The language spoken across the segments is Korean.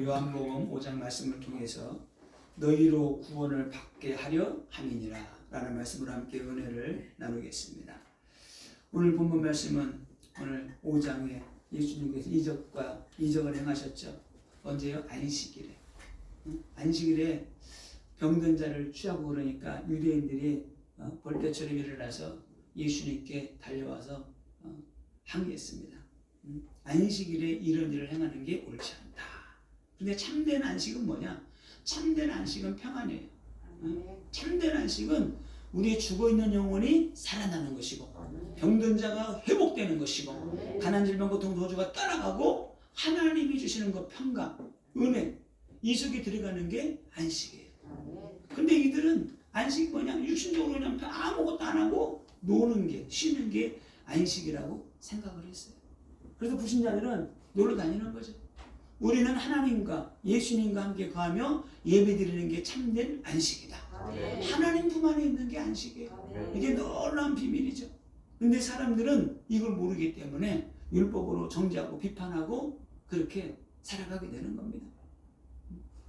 요한복음 5장 말씀을 통해서 너희로 구원을 받게 하려 함이니라 라는 말씀으로 함께 은혜를 나누겠습니다. 오늘 본문 말씀은 오늘 5장에 예수님께서 이적을 행하셨죠. 언제요? 안식일에. 안식일에 병든 자를 취하고 그러니까 유대인들이 벌떼처럼 일어나서 예수님께 달려와서 항의했습니다. 안식일에 이런 일을 행하는 게 옳지 않다. 근데 참된 안식은 뭐냐? 참된 안식은 평안이에요. 참된 안식은 우리의 죽어있는 영혼이 살아나는 것이고 병든 자가 회복되는 것이고 가난 질병 고통 저주가 떠나가고 하나님이 주시는 것 평강, 은혜 이 속에 들어가는 게 안식이에요. 근데 이들은 안식이 뭐냐? 육신적으로 그냥 아무것도 안 하고 노는 게, 쉬는 게 안식이라고 생각을 했어요. 그래서 불신자들은 놀러 다니는 거죠. 우리는 하나님과 예수님과 함께 거하며 예배드리는 게 참된 안식이다. 하나님 품 안에 있는 게 안식이에요. 이게 놀라운 비밀이죠. 근데 사람들은 이걸 모르기 때문에 율법으로 정죄하고 비판하고 그렇게 살아가게 되는 겁니다.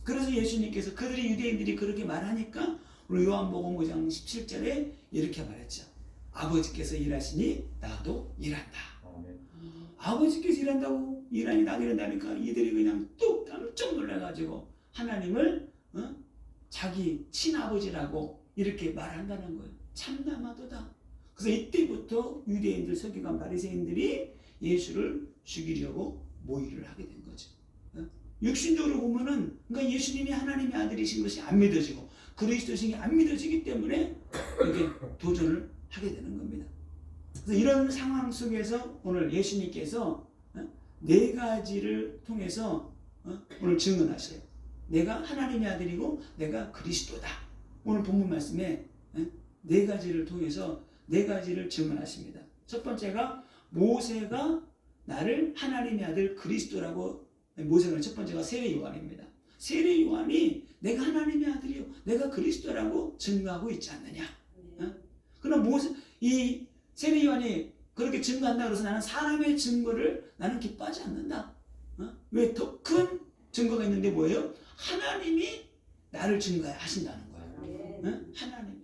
그래서 예수님께서 그들이 유대인들이 그렇게 말하니까 우리 요한복음 5장 17절에 이렇게 말했죠. 아버지께서 일하시니 나도 일한다. 아버지께서 일한다고 일하니 나도 일한다니까 이들이 그냥 또 깜짝 놀라가지고 하나님을 자기 친아버지라고 이렇게 말한다는 거예요. 참담하도다. 그래서 이때부터 유대인들, 서기관, 바리새인들이 예수를 죽이려고 모의를 하게 된 거죠. 육신적으로 보면은 그러니까 예수님이 하나님의 아들이신 것이 안 믿어지고 그리스도신이 안 믿어지기 때문에 이렇게 도전을 하게 되는 겁니다. 그래서 이런 상황 속에서 오늘 예수님께서 네 가지를 통해서 오늘 증언하셔요. 내가 하나님의 아들이고 내가 그리스도다. 오늘 본문 말씀에 네 가지를 통해서 네 가지를 증언하십니다. 첫 번째가 모세가 나를 하나님의 아들 그리스도라고 모세는 첫 번째가 세례 요한입니다. 세례 요한이 내가 하나님의 아들이요 내가 그리스도라고 증거하고 있지 않느냐. 그럼 이 세례 요한이 그렇게 증거한다 그래서 나는 사람의 증거를 나는 기뻐하지 않는다. 왜? 더 큰 증거가 있는데 뭐예요? 하나님이 나를 증거하신다는 거예요. 하나님.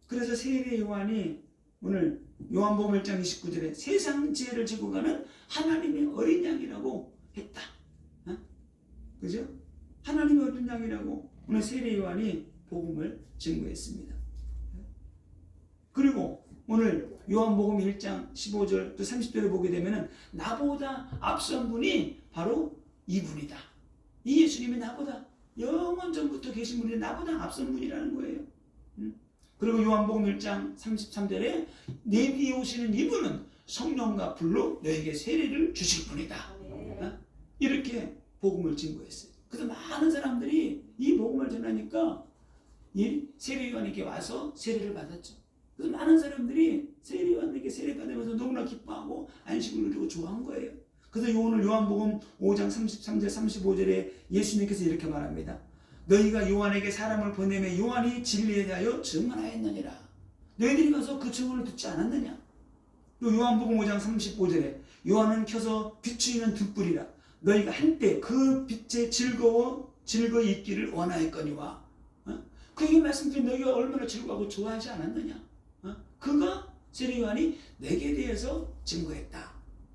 그래서 세례 요한이 오늘 요한복음 1장 29절에 세상 죄를 지고 가는 하나님의 어린 양이라고 했다. 그죠? 하나님의 어린 양이라고 오늘 세례 요한이 복음을 증거했습니다. 그리고 오늘 요한복음 1장 15절 또 30절을 보게 되면은 나보다 앞선 분이 바로 이분이다. 이 예수님이 나보다 영원 전부터 계신 분이 나보다 앞선 분이라는 거예요. 그리고 요한복음 1장 33절에 내 뒤에 오시는 이분은 성령과 불로 너에게 세례를 주실 분이다. 이렇게 복음을 증거했어요. 그래서 많은 사람들이 이 복음을 전하니까 이 세례 요한에게 와서 세례를 받았죠. 그래서 많은 사람들이 세례 요한에게 세례 받으면서 너무나 기뻐하고 안식을 누리고 좋아한 거예요. 그래서 오늘 요한복음 5장 33절 35절에 예수님께서 이렇게 말합니다. 너희가 요한에게 사람을 보내매 요한이 진리에 대하여 증언하였느니라. 너희들이 가서 그 증언을 듣지 않았느냐. 또 요한복음 5장 35절에 요한은 켜서 비추이는 등불이라. 너희가 한때 그 빛에 즐거이 있기를 원하였거니와. 그게 말씀드린 너희가 얼마나 즐거워하고 좋아하지 않았느냐. 그가 세례 요한이 내게 대해서 증거했다.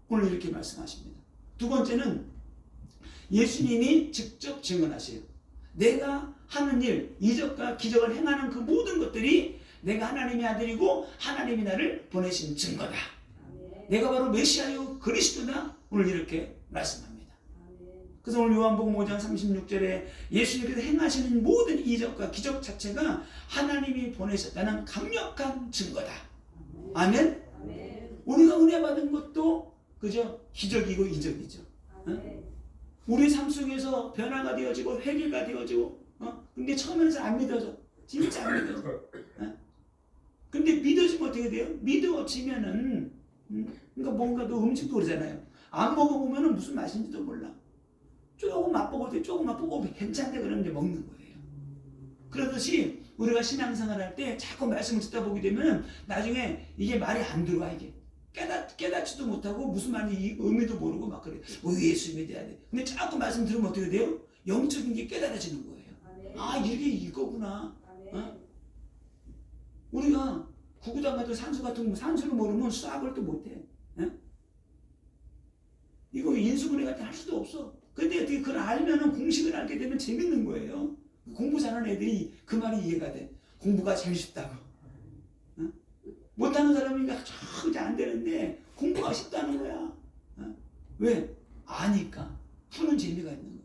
오늘 이렇게 말씀하십니다. 두 번째는 예수님이 직접 증언하세요. 내가 하는 일, 이적과 기적을 행하는 그 모든 것들이 내가 하나님의 아들이고 하나님이 나를 보내신 증거다. 내가 바로 메시아요 그리스도다. 오늘 이렇게 말씀합니다. 그래서 오늘 요한복음 5장 36절에 예수님께서 행하시는 모든 이적과 기적 자체가 하나님이 보내셨다는 강력한 증거다. 아멘. 우리가 은혜 받은 것도 그저 기적이고 이적이죠. 우리 삶 속에서 변화가 되어지고 회개가 되어지고 근데 처음에는 잘 안 믿어져. 진짜 안 믿어져. 근데 믿어지면 어떻게 돼요? 믿어지면은 그러니까 뭔가 또 음식도 그러잖아요. 안 먹어보면은 무슨 맛인지도 몰라. 조금 맛보고 조금 맛보고 괜찮대 그러는데 먹는 거예요. 그러듯이 우리가 신앙생활 할 때 자꾸 말씀을 듣다 보게 되면 나중에 이게 말이 안 들어와. 이게 깨닫지도 못하고 무슨 말인지 의미도 모르고 막 그래. 예수 믿어야 돼. 근데 자꾸 말씀 들으면 어떻게 돼요? 영적인 게 깨달아지는 거예요. 아, 이게 이거구나. 어? 우리가 구구단 가도 산수 같은 거 산수를 모르면 수학을 또 못해. 어? 이거 인수분해 같은 할 수도 없어. 근데 어떻게 그걸 알면은 공식을 알게 되면 재밌는 거예요. 공부 잘하는 애들이 그 말이 이해가 돼. 공부가 제일 쉽다고. 어? 못하는 사람이 절대 안 되는데 공부가 쉽다는 거야. 어? 왜? 아니까. 푸는 재미가 있는 거야.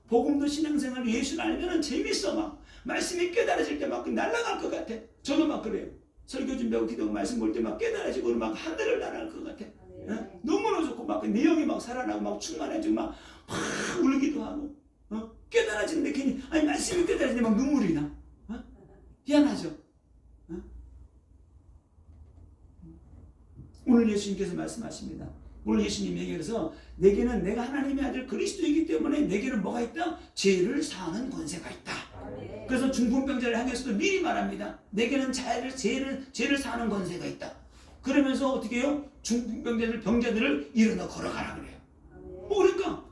복음도 신앙생활 예수를 알면은 재밌어 막. 말씀이 깨달아질 때 막 날아갈 것 같아. 저도 막 그래요. 설교 준비하고 기도하고 말씀 볼 때 막 깨달아지고 막 하늘을 날아갈 것 같아. 어? 너무나 좋고 막 내용이 막 살아나고 막 충만해지고 막 울기도 하고. 어? 깨달아지는데 괜히 아니 말씀이 깨달아지는데 막 눈물이 나. 어? 희한하죠. 어? 오늘 예수님께서 말씀하십니다. 오늘 예수님 얘기해서 내게는 내가 하나님의 아들 그리스도이기 때문에 내게는 뭐가 있다? 죄를 사하는 권세가 있다. 그래서 중풍병자를 향해서도 미리 말합니다. 내게는 죄를 사하는 권세가 있다. 그러면서 어떻게 해요? 병자들을 일어나 걸어가라 그래요. 그러니까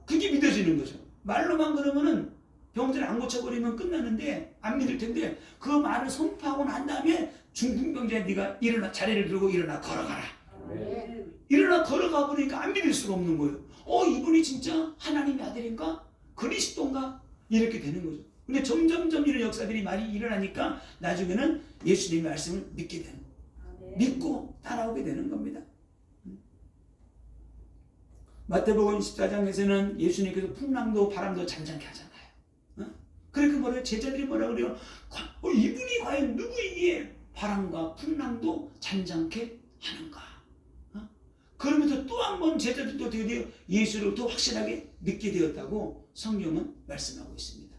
그게 믿어지는 거죠. 말로만 그러면은 병들을 안 고쳐버리면 끝나는데 안 믿을 텐데 그 말을 선포하고 난 다음에 중풍병자에 네가 일어나 자리를 들고 일어나 걸어가라. 일어나 걸어가 보니까 안 믿을 수가 없는 거예요. 이분이 진짜 하나님의 아들인가? 그리스도인가? 이렇게 되는 거죠. 근데 점점점 이런 역사들이 많이 일어나니까 나중에는 예수님의 말씀을 믿게 되는 거예요. 믿고 따라오게 되는 겁니다. 마태복음 14장에서는 예수님께서 풍랑도 바람도 잔잔케 하잖아요. 그러니까 뭐래요? 제자들이 뭐라 그래요? 이분이 과연 누구이기에 바람과 풍랑도 잔잔케 하는가? 그러면서 또 한 번 제자들도 어떻게 돼요? 예수를 더 확실하게 믿게 되었다고 성경은 말씀하고 있습니다.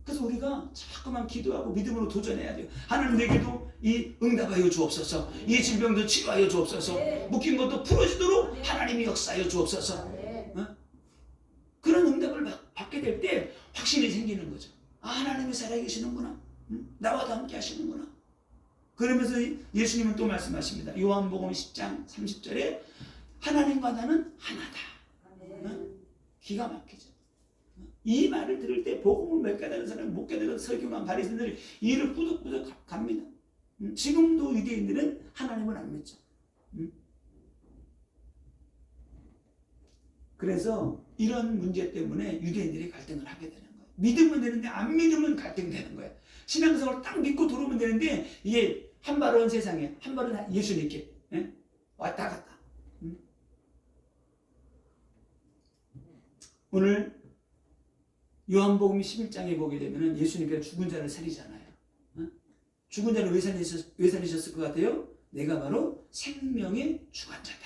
그래서 우리가 자꾸만 기도하고 믿음으로 도전해야 돼요. 하나님 내게도 이 응답하여 주옵소서. 이 질병도 치료하여 주옵소서. 묶인 것도 풀어주도록 하나님이 역사하여 주옵소서. 그런 응답을 받게 될 때 확신이 생기는 거죠. 하나님이 살아계시는구나. 나와도 함께 하시는구나. 그러면서 예수님은 또 말씀하십니다. 요한복음 10장 30절에 하나님과 나는 하나다. 기가 막히죠. 이 말을 들을 때 복음을 못 깨달은 사람, 못 깨달은 설교만 바리새인들이 이를 꾸덕꾸덕 갑니다. 지금도 유대인들은 하나님을 안 믿죠. 그래서 이런 문제 때문에 유대인들이 갈등을 하게 되는 거예요. 믿으면 되는데 안 믿으면 갈등되는 거예요. 신앙생활을 딱 믿고 들어오면 되는데 이게 한 발은 세상에, 한 발은 예수님께 왔다 갔다. 오늘 요한복음 11장에 보게 되면 예수님께서 죽은 자를 살리잖아요. 죽은 자를 왜 살리셨을 것 같아요? 내가 바로 생명의 주관자다.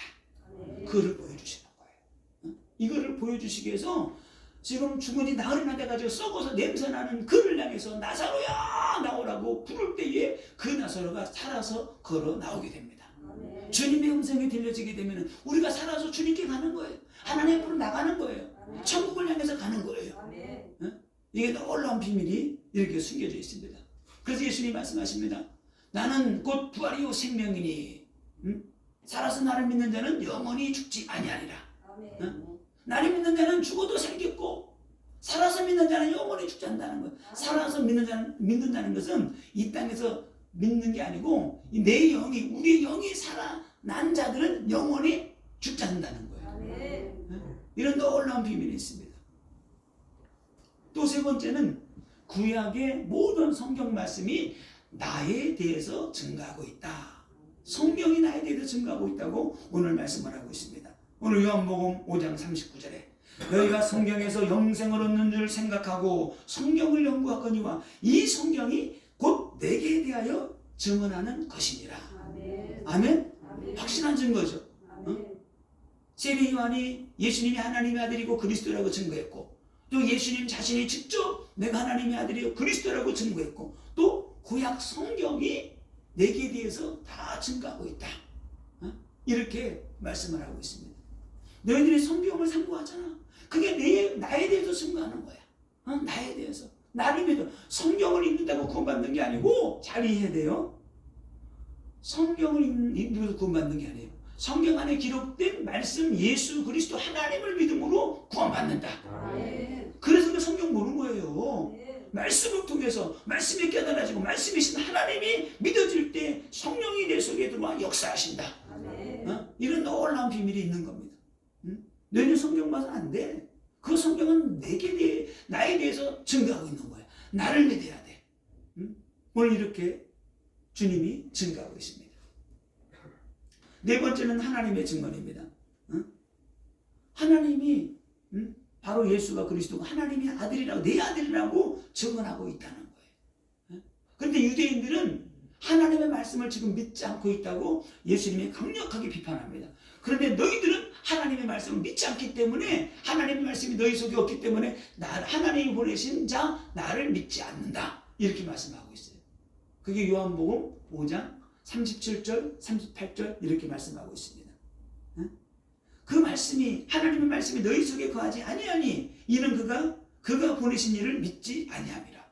그거를 보여주시는 거예요. 이거를 보여주시기 위해서 지금 죽은이 나흘이나 돼가지고 썩어서 냄새나는 그를 향해서 나사로야 나오라고 부를 때에 그 나사로가 살아서 걸어 나오게 됩니다. 주님의 음성이 들려지게 되면 우리가 살아서 주님께 가는 거예요. 하나님 앞으로 나가는 거예요. 천국을 향해서 가는 거예요. 이게 놀라운 비밀이 이렇게 숨겨져 있습니다. 그래서 예수님이 말씀하십니다. 나는 곧 부활이요 생명이니 살아서 나를 믿는 자는 영원히 죽지 아니하리라. 나를 믿는 자는 죽어도 살겠고 살아서 믿는 자는 영원히 죽지 않는다는 거예요. 살아서 믿는다는 것은 이 땅에서 믿는 게 아니고 내 영이 우리의 영이 살아난 자들은 영원히 죽지 않는다는 거예요. 이런 놀라운 비밀이 있습니다. 또 세 번째는 구약의 모든 성경 말씀이 나에 대해서 증가하고 있다. 성경이 나에 대해서 증가하고 있다고 오늘 말씀을 하고 있습니다. 오늘 요한복음 5장 39절에 너희가 성경에서 영생을 얻는 줄 생각하고 성경을 연구하거니와 이 성경이 곧 내게 대하여 증언하는 것이니라. 아멘. 확실한 증거죠. 세례 요한이 예수님이 하나님의 아들이고 그리스도라고 증거했고 또 예수님 자신이 직접 내가 하나님의 아들이요 그리스도라고 증거했고 또 구약 성경이 내게 대해서 다 증거하고 있다. 이렇게 말씀을 하고 있습니다. 너희들이 성경을 상고하잖아. 그게 나에 대해서 증거하는 거야. 나에 대해서. 나를 믿어. 성경을 읽는다고 구원받는 게 아니고 잘 이해해야 돼요. 성경을 읽는다고 구원받는 게 아니에요. 성경 안에 기록된 말씀 예수 그리스도 하나님을 믿음으로 구원받는다. 그래서 그 성경 보는 거예요. 말씀을 통해서 말씀이 깨달아지고 말씀이신 하나님이 믿어질 때 성령이 내 속에 들어와 역사하신다. 이런 놀라운 비밀이 있는 겁니다. 너희는 성경 봐서 안 돼. 그 성경은 나에 대해서 증거하고 있는 거야. 나를 믿어야 돼. 오늘 이렇게 주님이 증거하고 있습니다. 네 번째는 하나님의 증언입니다. 하나님이 바로 예수가 그리스도가 하나님의 아들이라고, 내 아들이라고 증언하고 있다는 거예요. 그런데 유대인들은 하나님의 말씀을 지금 믿지 않고 있다고 예수님이 강력하게 비판합니다. 그런데 너희들은 하나님의 말씀을 믿지 않기 때문에, 하나님의 말씀이 너희 속에 없기 때문에 하나님이 보내신 자 나를 믿지 않는다, 이렇게 말씀하고 있어요. 그게 요한복음 5장 37절 38절 이렇게 말씀하고 있습니다. 그 말씀이, 하나님의 말씀이 너희 속에 거하지 아니하니 이는 그가 보내신 이를 믿지 아니함이라.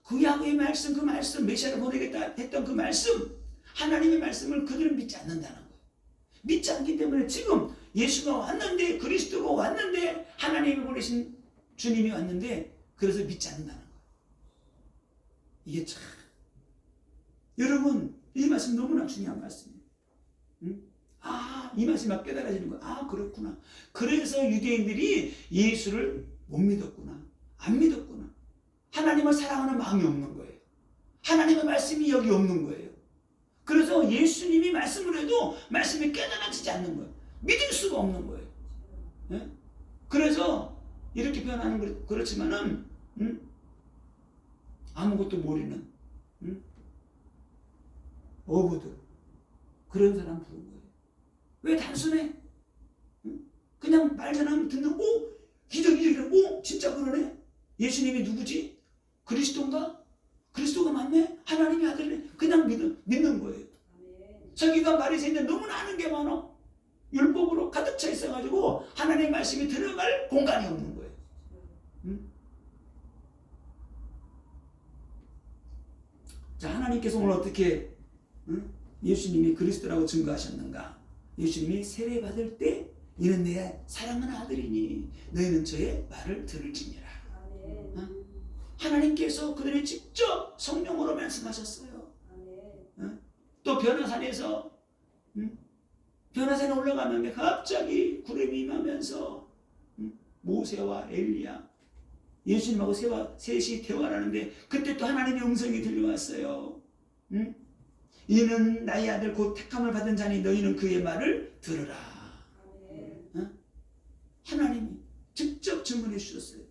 그 야훼의 말씀, 그 말씀, 메시아를 보내겠다 했던 그 말씀, 하나님의 말씀을 그들은 믿지 않는다는 거예요. 믿지 않기 때문에 지금 예수가 왔는데, 그리스도가 왔는데, 하나님이 보내신 주님이 왔는데, 그래서 믿지 않는다는 거예요. 이게 참, 여러분, 이 말씀 너무나 중요한 말씀이에요. 이 말씀이 막 깨달아지는 거야. 그렇구나. 그래서 유대인들이 예수를 못 믿었구나. 안 믿었구나. 하나님을 사랑하는 마음이 없는 거예요. 하나님의 말씀이 여기 없는 거예요. 그래서 예수님이 말씀을 해도 말씀이 깨달아지지 않는 거예요. 믿을 수가 없는 거예요. 네? 그래서 이렇게 표현하는 그렇지만은 아무것도 모르는 어부들, 그런 사람 부른 거예요. 왜 단순해? 그냥 말 전하면 듣는, 기적이라고? 진짜 그러네? 예수님이 누구지? 그리스도인가? 그리스도가 맞네? 하나님의 아들네? 그냥 믿는 거예요. 서기관 바리새인들 너무나 아는 게 많아. 율법으로 가득 차 있어가지고 하나님의 말씀이 들어갈 공간이 없는 거예요. 자, 하나님께서 오늘 어떻게 예수님이 그리스도라고 증거하셨는가? 예수님이 세례받을 때 이는 내 사랑하는 아들이니 너희는 저의 말을 들을지니라. 하나님께서 그들이 직접 성령으로 말씀하셨어요. 또 변화산에서 변화산에 올라가면 갑자기 구름이 임하면서 모세와 엘리야, 예수님하고 셋이 대화를 하는데 그때 또 하나님의 음성이 들려왔어요. 이는 나의 아들 곧 택함을 받은 자니 너희는 그의 말을 들으라. 하나님이 직접 증언해 주셨어요.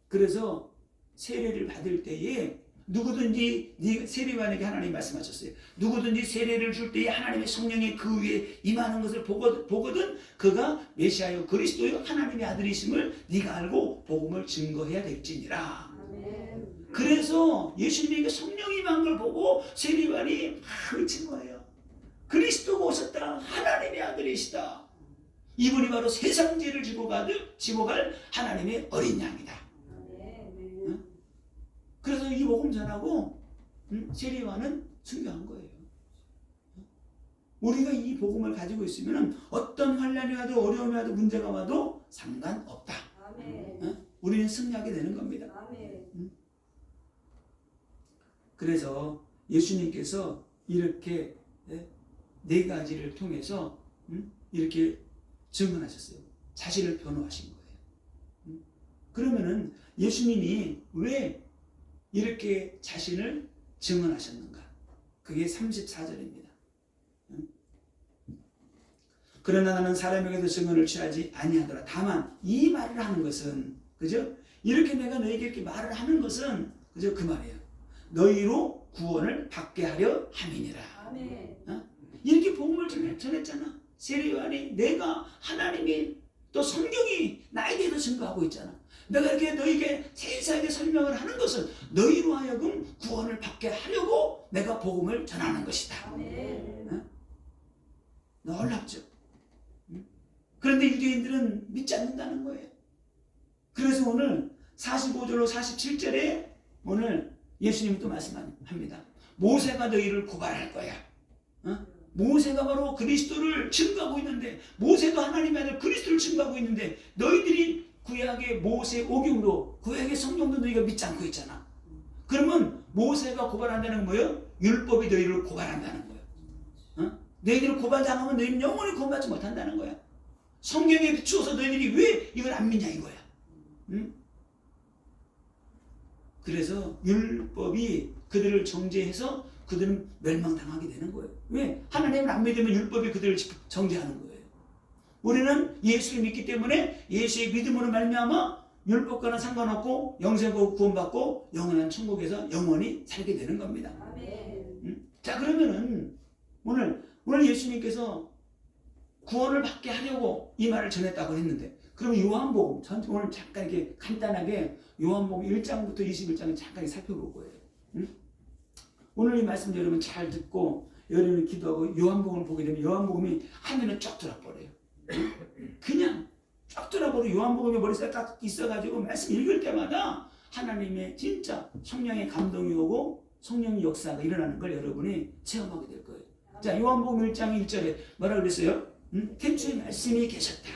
그래서 세례를 받을 때에 누구든지 세례관에게 하나님이 말씀하셨어요. 누구든지 세례를 줄 때에 하나님의 성령이 그 위에 임하는 것을 보거든 그가 메시아요 그리스도요 하나님의 아들이심을 네가 알고 복음을 증거해야 될지니라. 그래서 예수님에게 성령이 임한 걸 보고 세례관이 막 외친 거예요. 그리스도가 오셨다. 하나님의 아들이시다. 이분이 바로 세상 죄를 지고 갈 하나님의 어린 양이다. 그래서 이 복음 전하고 세례관은 순교한 거예요. 우리가 이 복음을 가지고 있으면 어떤 환난이 와도 어려움이 와도 문제가 와도 상관없다. 우리는 승리하게 되는 겁니다. 그래서 예수님께서 이렇게 네 가지를 통해서 이렇게 증언하셨어요. 자신을 변호하신 거예요. 그러면은 예수님이 왜 이렇게 자신을 증언하셨는가? 그게 34절입니다. 그러나 나는 사람에게도 증언을 취하지 아니하더라. 다만 이 말을 하는 것은, 그죠? 이렇게 내가 너에게 이렇게 말을 하는 것은, 그죠? 그 말이에요. 너희로 구원을 받게 하려 함이니라. 이렇게 복음을 전했잖아. 세례요한이 내가 하나님이 또 성경이 나에 대해서 증거하고 있잖아. 내가 이렇게 너에게 세세하게 설명을 하는 것은 너희로 하여금 구원을 받게 하려고 내가 복음을 전하는 것이다. 놀랍죠? 그런데 유대인들은 믿지 않는다는 거예요. 그래서 오늘 45절로 47절에 오늘 예수님이 또 말씀합니다. 모세가 너희를 고발할 거야. 모세가 바로 그리스도를 증거하고 있는데, 모세도 하나님의 아들 그리스도를 증거하고 있는데, 너희들이 구약의 모세 오경도, 구약의 성경도 너희가 믿지 않고 있잖아. 그러면 모세가 고발한다는 건 뭐예요? 율법이 너희를 고발한다는 거예요. 너희들을 고발당하면 너희는 영원히 구원받지 못한다는 거야. 성경에 비추어서 너희들이 왜 이걸 안 믿냐 이거야. 그래서 율법이 그들을 정죄해서 그들은 멸망당하게 되는 거예요. 왜? 하나님을 안 믿으면 율법이 그들을 정죄하는 거예요. 우리는 예수를 믿기 때문에 예수의 믿음으로 말미암아 율법과는 상관없고 영생으로 구원받고 영원한 천국에서 영원히 살게 되는 겁니다. 자, 그러면은 오늘 예수님께서 구원을 받게 하려고 이 말을 전했다고 했는데, 그럼 요한복음, 전 오늘 잠깐 이렇게 간단하게 요한복음 1장부터 21장을 잠깐 살펴볼 거예요. 오늘 이 말씀도 여러분 잘 듣고 여러분이 기도하고 요한복음을 보게 되면 요한복음이 하늘에 쫙 돌아버려요. 그냥 쫙 돌아버려. 요한복음이 머릿속에 딱 있어가지고 말씀 읽을 때마다 하나님의 진짜 성령의 감동이 오고 성령의 역사가 일어나는 걸 여러분이 체험하게 될 거예요. 자, 요한복음 1장 1절에 뭐라 그랬어요? 태초에 말씀이 계셨다.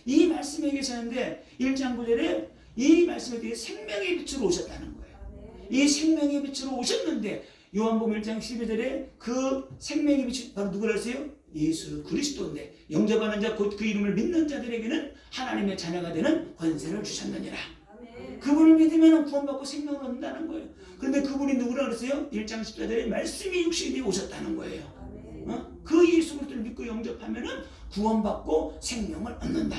이 말씀이 계셨는데 1장 9절에 이 말씀에 대해 생명의 빛으로 오셨다는 거예요. 이 생명의 빛으로 오셨는데 요한복음 1장 12절에 그 생명의 빛이 바로 누구라 했어요? 예수 그리스도인데 영접하는 자 곧 그 이름을 믿는 자들에게는 하나님의 자녀가 되는 권세를 주셨느니라. 그분을 믿으면 구원받고 생명을 얻는다는 거예요. 그런데 그분이 누구라 그랬어요? 1장 14절에 말씀이 육신이 오셨다는 거예요. 그 예수 그리스도를 믿고 영접하면 구원받고 생명을 얻는다.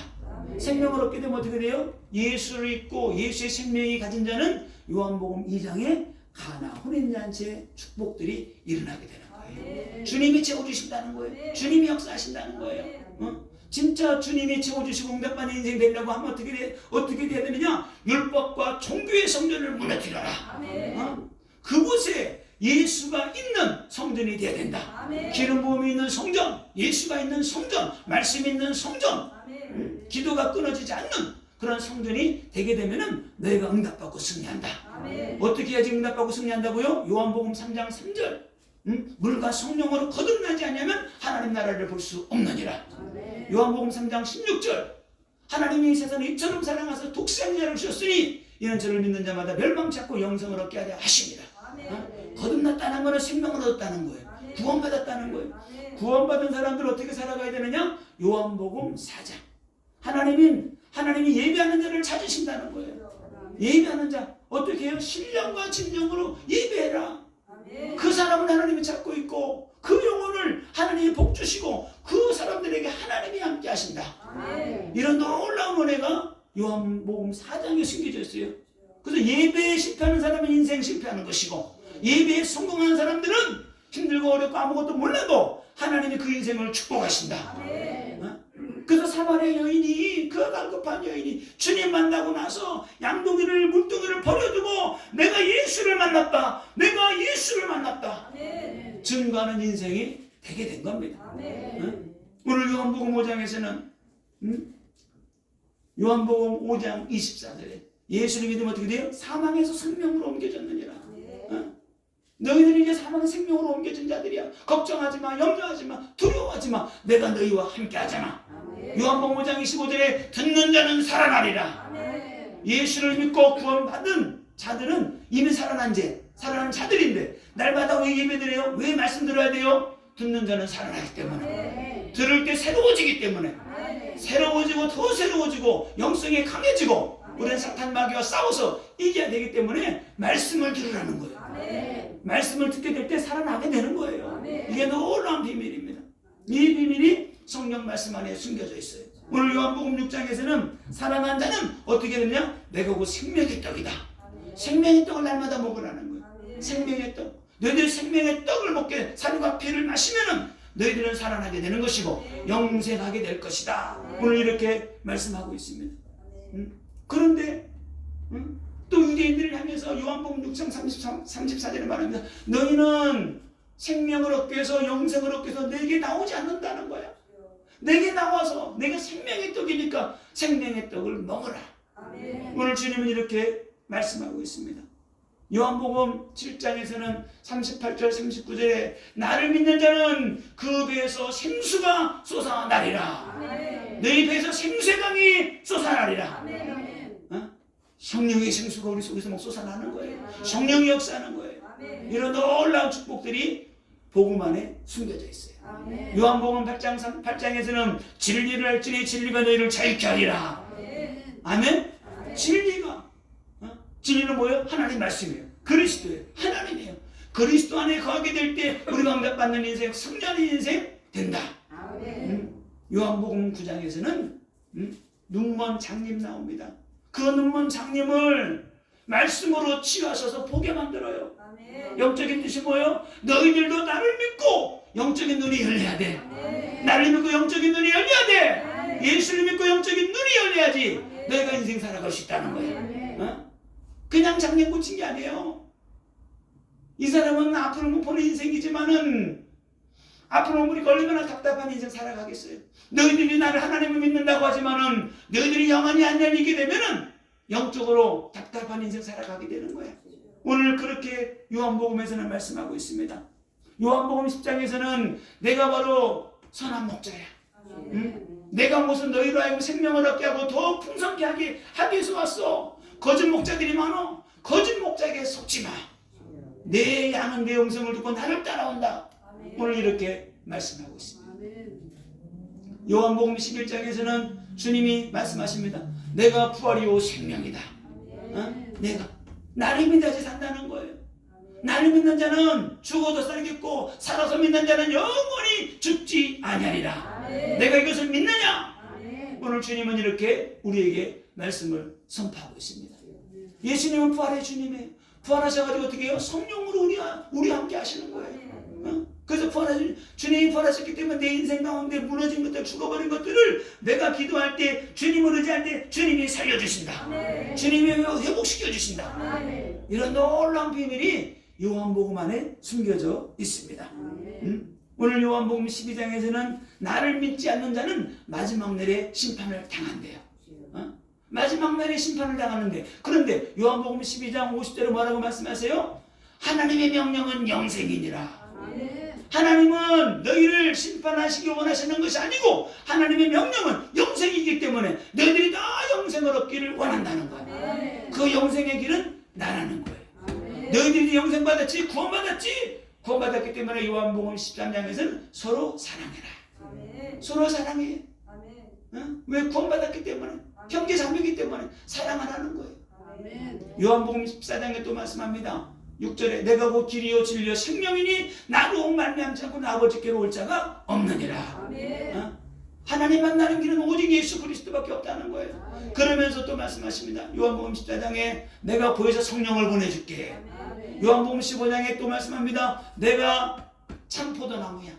생명을 얻게 되면 어떻게 돼요? 예수를 믿고 예수의 생명이 가진 자는 요한복음 2장에 가나 혼인잔치의 축복들이 일어나게 되는 거예요. 주님이 채워주신다는 거예요. 주님이 역사하신다는 거예요. 진짜 주님이 채워주시고 응답받는 인생 되려고 하면 어떻게 돼야 되느냐? 율법과 종교의 성전을 무너뜨려라. 그곳에 예수가 있는 성전이 되어야 된다. 기름 부음이 있는 성전, 예수가 있는 성전, 말씀이 있는 성전, 기도가 끊어지지 않는 그런 성전이 되게 되면은 너희가 응답받고 승리한다. 어떻게 해야지 응답받고 승리한다고요? 요한복음 3장 3절. 물과 성령으로 거듭나지 않으면 하나님 나라를 볼 수 없느니라. 요한복음 3장 16절. 하나님이 세상을 이처럼 사랑하사 독생자를 주셨으니 이는 저를 믿는 자마다 멸망치 않고 영생을 얻게 하려 하십니다. 거듭났다는 것은 생명을 얻었다는 거예요. 구원받았다는 거예요. 구원받은 사람들 어떻게 살아가야 되느냐? 요한복음 4장. 하나님이 예배하는 자를 찾으신다는 거예요. 예배하는 자 어떻게 해요? 신령과 진정으로 예배해라. 그 사람은 하나님이 찾고 있고 그 영혼을 하나님이 복주시고 그 사람들에게 하나님이 함께 하신다. 이런 놀라운 은혜가 요한복음 4장에 숨겨져 있어요. 그래서 예배에 실패하는 사람은 인생 실패하는 것이고, 예배에 성공하는 사람들은 힘들고 어렵고 아무것도 몰라도 하나님이 그 인생을 축복하신다. 그래서 사마리아 여인이, 그 갈급한 여인이 주님 만나고 나서 양동이를 물동이를 버려두고 내가 예수를 만났다, 내가 예수를 만났다 증거하는 인생이 되게 된 겁니다. 오늘 요한복음 5장에서는 요한복음 5장 24절에 예수를 믿으면 어떻게 돼요? 사망에서 생명으로 옮겨졌느니라. 너희들이 이제 사망의 생명으로 옮겨진 자들이야. 걱정하지 마, 염려하지 마, 두려워하지 마. 내가 너희와 함께 하잖아. 요한복음 5장 25절에 듣는 자는 살아나리라. 예수를 믿고 구원받은 자들은 이미 살아난 자들인데 날마다 왜 예배드려요? 왜 말씀 들어야 돼요? 듣는 자는 살아나기 때문에, 들을 때 새로워지기 때문에, 새로워지고 더 새로워지고 영성이 강해지고 우리는 사탄 마귀와 싸워서 이겨야 되기 때문에 말씀을 들으라는 거예요. 말씀을 듣게 될 때 살아나게 되는 거예요. 이게 놀라운 비밀입니다. 이 비밀이 성경 말씀 안에 숨겨져 있어요. 오늘 요한복음 6장에서는 살아난 자는 어떻게 되느냐? 내가 곧 생명의 떡이다. 생명의 떡을 날마다 먹으라는 거예요. 생명의 떡. 너희들 생명의 떡을 먹게, 살과 피를 마시면은 너희들은 살아나게 되는 것이고 영생하게 될 것이다. 오늘 이렇게 말씀하고 있습니다. 그런데 또 유대인들을 향해서 요한복음 6장 34절에 말합니다. 너희는 생명을 얻기 위해서, 영생을 얻기 위해서 내게 나오지 않는다는 거야. 내게 나와서, 내가 생명의 떡이니까 생명의 떡을 먹으라. 오늘 주님은 이렇게 말씀하고 있습니다. 요한복음 7장에서는 38절 39절에 나를 믿는 자는 그 배에서 생수가 솟아나리라. 너희 배에서 생수의 강이 솟아나리라. 성령의 생수가 우리 속에서 막 솟아나는 거예요. 성령이 역사하는 거예요. 이런 놀라운 축복들이 복음 안에 숨겨져 있어요. 요한복음 8장에서는 진리를 알지니 진리가 너희를 자유케 하리라. 아멘. 진리가 진리는 뭐예요? 하나님 말씀이에요. 그리스도예요. 하나님이에요. 그리스도 안에 거하게 될 때 우리가 응답받는 인생, 승리하는 인생 된다. 요한복음 9장에서는 눈먼 장님 나옵니다. 그 눈먼 장님을 말씀으로 치유하셔서 보게 만들어요. 영적인 뜻이 뭐예요? 너희들도 나를 믿고 영적인 눈이 열려야 돼. 나를 믿고 영적인 눈이 열려야 돼. 예수를 믿고 영적인 눈이 열려야지 너희가 인생 살아갈 수 있다는 거예요. 그냥 장님 고친 게 아니에요. 이 사람은 앞으로 못 보는 인생이지만은 앞으로 우리가 얼마나 답답한 인생 살아가겠어요. 너희들이 나를 하나님을 믿는다고 하지만은 너희들이 영안이 안 열리게 되면은 영적으로 답답한 인생 살아가게 되는 거야. 오늘 그렇게 요한복음에서는 말씀하고 있습니다. 요한복음 10장에서는 내가 바로 선한 목자야. 내가 무슨 너희로 하여금 생명을 얻게 하고 더 풍성케 하기 위해서 왔어. 거짓 목자들이 많어. 거짓 목자에게 속지 마. 내 양은 내 음성을 듣고 나를 따라온다. 오늘 이렇게 말씀하고 있습니다. 요한복음 11장에서는 주님이 말씀하십니다. 내가 부활이요 생명이다. 내가 나를 믿어야지 산다는 거예요. 나를 믿는 자는 죽어도 살겠고 살아서 믿는 자는 영원히 죽지 아니하리라. 내가 이것을 믿느냐? 오늘 주님은 이렇게 우리에게 말씀을 선포하고 있습니다. 예수님은 부활의 주님이에요. 부활하셔가지고 어떻게 해요? 성령으로 우리와 함께 하시는 거예요. 그래서 주님이 부활하셨기 때문에 내 인생 가운데 무너진 것들, 죽어버린 것들을 내가 기도할 때, 주님을 의지할 때 주님이 살려주신다. 주님이 회복시켜 주신다. 이런 놀라운 비밀이 요한복음 안에 숨겨져 있습니다. 오늘 요한복음 12장에서는 나를 믿지 않는 자는 마지막 날에 심판을 당한대요. 마지막 날에 심판을 당하는데, 그런데 요한복음 12장 50절에 뭐라고 말씀하세요? 하나님의 명령은 영생이니라. 하나님은 너희를 심판하시기 원하시는 것이 아니고 하나님의 명령은 영생이기 때문에 너희들이 다 영생을 얻기를 원한다는 거예요. 그 영생의 길은 나라는 거예요. 너희들이 영생 받았지, 구원받았지. 구원받았기 때문에 요한복음 13장에서는 서로 사랑해라. 서로 사랑해. 왜? 구원받았기 때문에, 형제 자매이기 때문에 사랑하라는 거예요. 요한복음 14장에 또 말씀합니다. 6절에 내가 곧 길이요 진리요 생명이니 나로 말미암지 않고 아버지께로 올 자가 없느니라. 하나님 만나는 길은 오직 예수 그리스도밖에 없다는 거예요. 그러면서 또 말씀하십니다. 요한복음 14장에 내가 보혜사 성령을 보내줄게. 요한복음 15장에 또 말씀합니다. 내가 참 포도나무야.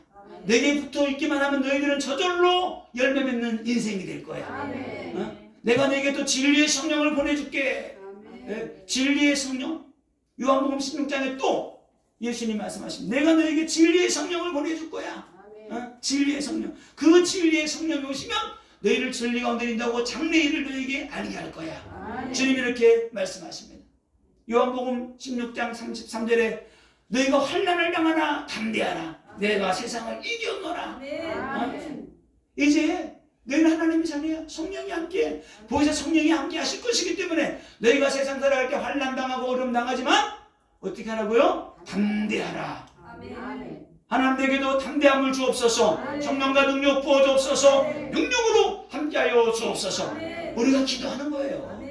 내게 붙어 있기만 하면 너희들은 저절로 열매 맺는 인생이 될 거야. 내가 너에게 또 진리의 성령을 보내줄게. 진리의 성령. 요한복음 16장에 또 예수님 말씀하십니다. 내가 너에게 진리의 성령을 보내줄 거야. 진리의 성령. 그 진리의 성령이 오시면 너희를 진리 가운데 인도하고 장래일을 너에게 알게 할 거야. 주님이 이렇게 말씀하십니다. 요한복음 16장 33절에 너희가 환난을 당하나 담대하라. 내가 세상을 이겼노라. 이제 너희는 하나님의 자녀야. 성령이 함께, 보혜사 성령이 함께 하실 것이기 때문에 너희가 세상 살아갈 때 환난 당하고 어려움 당하지만 어떻게 하라고요? 담대하라. 하나님 내게도 담대함을 주옵소서. 성령과 능력 부어 주옵소서. 능력으로 함께하여 주옵소서. 우리가 기도하는 거예요.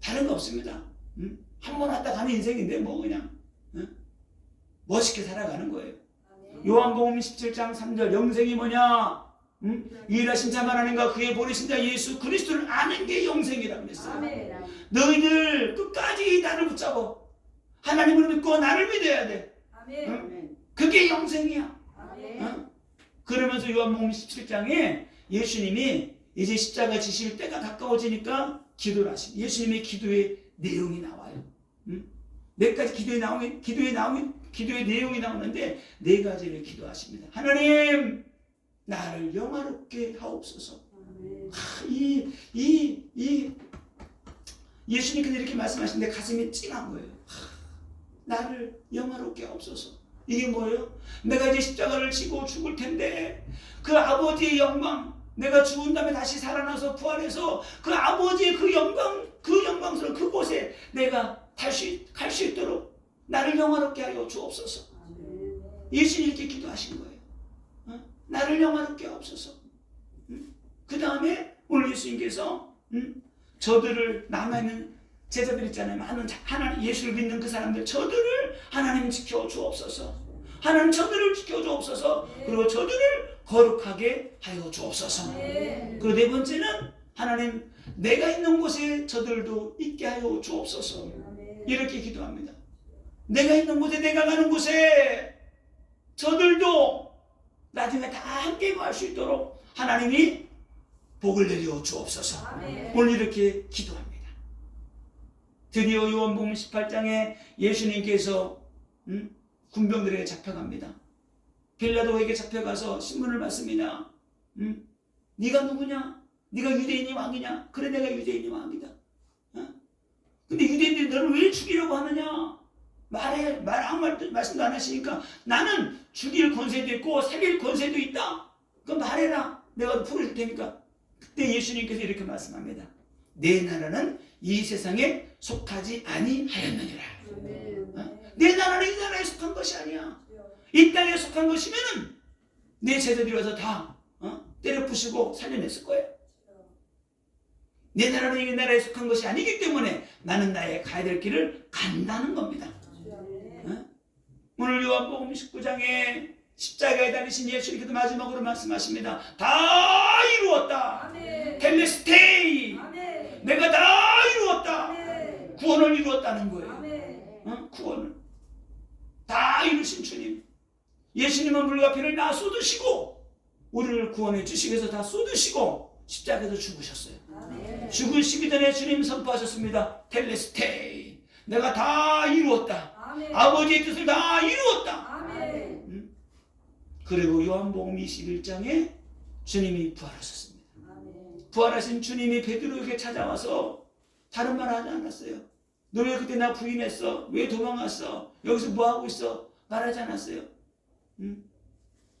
다른 거 없습니다. 한 번 왔다 가는 인생인데 뭐 그냥 멋있게 살아가는 거예요. 요한복음 17장 3절 영생이 뭐냐? 유일하신 참 하나님과 그의 보내신 자 예수 그리스도를 아는 게 영생이라고 그랬어요. 너희들 끝까지 나를 붙잡아. 하나님을 믿고 나를 믿어야 돼. 그게 영생이야. 그러면서 요한복음 17장에 예수님이 이제 십자가 지실 때가 가까워지니까 기도를 하십니다. 예수님의 기도의 내용이 나와요. 몇 가지 기도의 내용이 나오는데 네 가지를 기도하십니다. 하나님, 나를 영화롭게 하옵소서. 예수님께서 이렇게 말씀하시는데 가슴이 찡한 거예요. 나를 영화롭게 하옵소서. 이게 뭐예요? 내가 이제 십자가를 지고 죽을 텐데 그 아버지의 영광, 내가 죽은 다음에 다시 살아나서 부활해서 그 아버지의 그 영광, 그 영광스러운 그곳에 내가 다시 갈 수 있도록 나를 영화롭게 하여 주옵소서. 예수님이 이렇게 기도하신 거예요. 나를 영화롭게 하옵소서. 그 다음에 오늘 예수님께서 저들을 남아있는 제자들 있잖아요. 많은 하나님 예수를 믿는 그 사람들, 저들을 하나님 지켜 주옵소서. 하나님 저들을 지켜 주옵소서. 그리고 저들을 거룩하게 하여 주옵소서. 그리고 네 번째는 하나님 내가 있는 곳에 저들도 있게 하여 주옵소서. 이렇게 기도합니다. 내가 있는 곳에, 내가 가는 곳에 저들도 나중에 다 함께 갈 수 있도록 하나님이 복을 내려 주옵소서. 오늘 이렇게 기도합니다. 드디어 요한복음 18장에 예수님께서 군병들에게 잡혀갑니다. 빌라도에게 잡혀가서 신문을 받습니다. 네가 누구냐? 네가 유대인이 왕이냐? 그래, 내가 유대인이 왕이다. 근데 유대인들이 너를 왜 죽이려고 하느냐? 말해, 아무 말씀도 안 하시니까 나는 죽일 권세도 있고 살릴 권세도 있다. 그럼 말해라. 내가 풀어줄 테니까. 그때 예수님께서 이렇게 말씀합니다. 내 나라는 이 세상에 속하지 아니하였느니라. 내 나라는 이 나라에 속한 것이 아니야. 이 땅에 속한 것이면은 내 제자들이 와서 다 때려 부수고 살려냈을 거예요. 내 나라는 이 나라에 속한 것이 아니기 때문에 나는 나의 가야 될 길을 간다는 겁니다. 오늘 요한복음 19장에 십자가에 달리신 예수님께서 마지막으로 말씀하십니다. 다 이루었다. 텔레스테이. 내가 다 이루었다. 구원을 이루었다는 거예요. 구원을 다 이루신 주님. 예수님은 물과 피를 다 쏟으시고 우리를 구원해 주시기 위해서 다 쏟으시고 십자가에서 죽으셨어요. 죽으시기 전에 주님 선포하셨습니다. 텔레스테이. 내가 다 이루었다. 아버지의 뜻을 다 이루었다. 그리고 요한복음 21장에 주님이 부활하셨습니다. 부활하신 주님이 베드로에게 찾아와서 다른 말 하지 않았어요. 너 왜 그때 나 부인했어? 왜 도망갔어? 여기서 뭐하고 있어? 말하지 않았어요.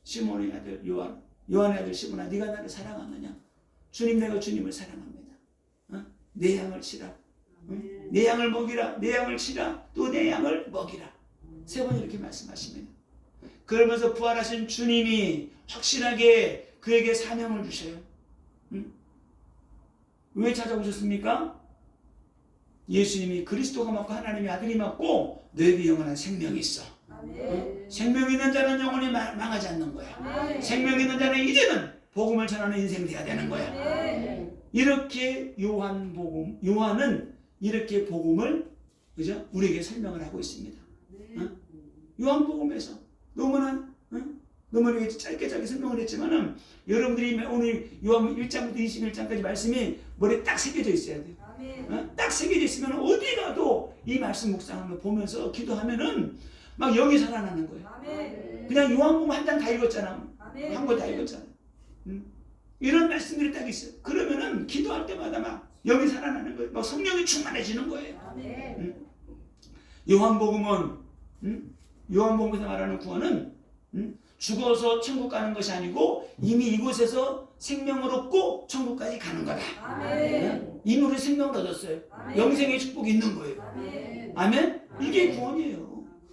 시몬의 아들 요한의 아들 시몬아, 네가 나를 사랑하느냐? 주님, 내가 주님을 사랑합니다. 내 양을 치라. 내 양을 먹이라. 내 양을 치라. 또 내 양을 먹이라. 세 번 이렇게 말씀하십니다. 그러면서 부활하신 주님이 확실하게 그에게 사명을 주셔요. 왜 찾아오셨습니까? 예수님이 그리스도가 맞고 하나님의 아들이 맞고 너에게 영원한 생명이 있어. 생명 있는 자는 영원히 망하지 않는 거야. 생명 있는 자는 이제는 복음을 전하는 인생이 돼야 되는 거야. 이렇게 요한은 이렇게 복음을, 그죠? 우리에게 설명을 하고 있습니다. 요한복음에서 너무나 이렇게 짧게 설명을 했지만은 여러분들이 오늘 요한 1장부터 21장까지 말씀이 머리에 딱 새겨져 있어야 돼요. 딱 새겨져 있으면 어디 가도 이 말씀 묵상하며 보면서 기도하면은 막 영이 살아나는 거예요. 그냥 요한복음 한 장 다 읽었잖아. 한 권 다 읽었잖아. 이런 말씀들이 딱 있어요. 그러면은 기도할 때마다 막 영이 살아나는 거예요. 막 성령이 충만해지는 거예요. 요한복음에서 말하는 구원은 죽어서 천국 가는 것이 아니고 이미 이곳에서 생명을 얻고 천국까지 가는 거다. 이미 우리 생명을 얻었어요. 영생의 축복이 있는 거예요. 아멘? 이게 구원이에요.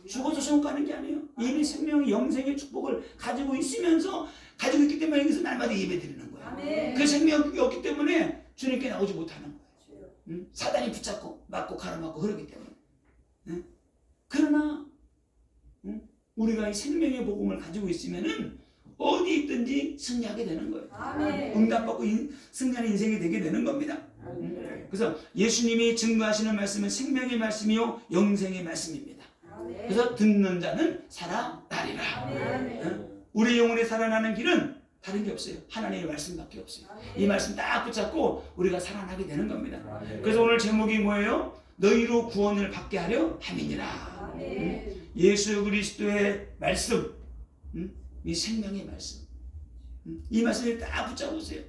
죽어서 천국 가는 게 아니에요. 이미 생명의 영생의 축복을 가지고 있으면서 가지고 있기 때문에 여기서 날마다 예배드리는 거예요. 그 생명이 없기 때문에 주님께 나오지 못하는 거예요. 사단이 붙잡고 맞고 가로막고 그러기 때문에. 그러나 우리가 이 생명의 복음을 가지고 있으면은 어디 있든지 승리하게 되는 거예요. 응답받고 승리하는 인생이 되게 되는 겁니다. 그래서 예수님이 증거하시는 말씀은 생명의 말씀이요 영생의 말씀입니다. 그래서 듣는 자는 살아나리라. 우리 영혼에 살아나는 길은 다른 게 없어요. 하나님의 말씀밖에 없어요. 이 말씀 딱 붙잡고 우리가 살아나게 되는 겁니다. 그래서 오늘 제목이 뭐예요? 너희로 구원을 받게 하려 함이니라. 예수 그리스도의 말씀, 이 생명의 말씀, 이 말씀을 딱 붙잡으세요.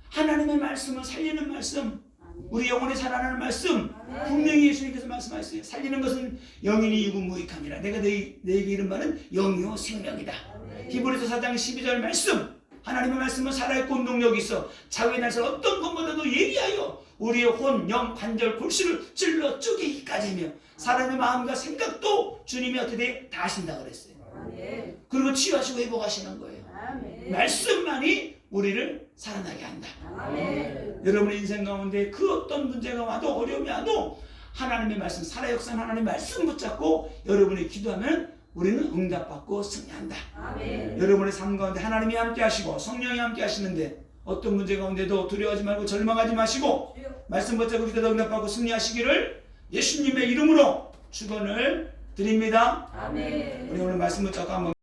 하나님의 말씀은 살리는 말씀, 우리 영혼이 살아나는 말씀 분명히 예수님께서 말씀하셨어요. 살리는 것은 영이니 육은 무익함이라. 내가 너에게 이른 말은 영이요 생명이다. 히브리서 4장 12절 말씀, 하나님의 말씀은 살아있고 운동력이 있어 자기의 날선 어떤 것보다도 예리하여 우리의 혼, 영, 관절, 골수를 찔러 쪼개기까지며 사람의 마음과 생각도 주님이 어떻게 다 하신다고 그랬어요. 그리고 치유하시고 회복하시는 거예요. 말씀만이 우리를 살아나게 한다. 여러분의 인생 가운데 그 어떤 문제가 와도 어려움이 와도 하나님의 말씀, 살아 역사는 하나님의 말씀 붙잡고 여러분이 기도하면 우리는 응답받고 승리한다. 여러분의 삶 가운데 하나님이 함께 하시고 성령이 함께 하시는데 어떤 문제 가운데도 두려워하지 말고 절망하지 마시고 말씀 붙잡고 기도하다 응답받고 승리하시기를 예수님의 이름으로 축원을 드립니다. 우리 오늘 말씀 붙잡고 한번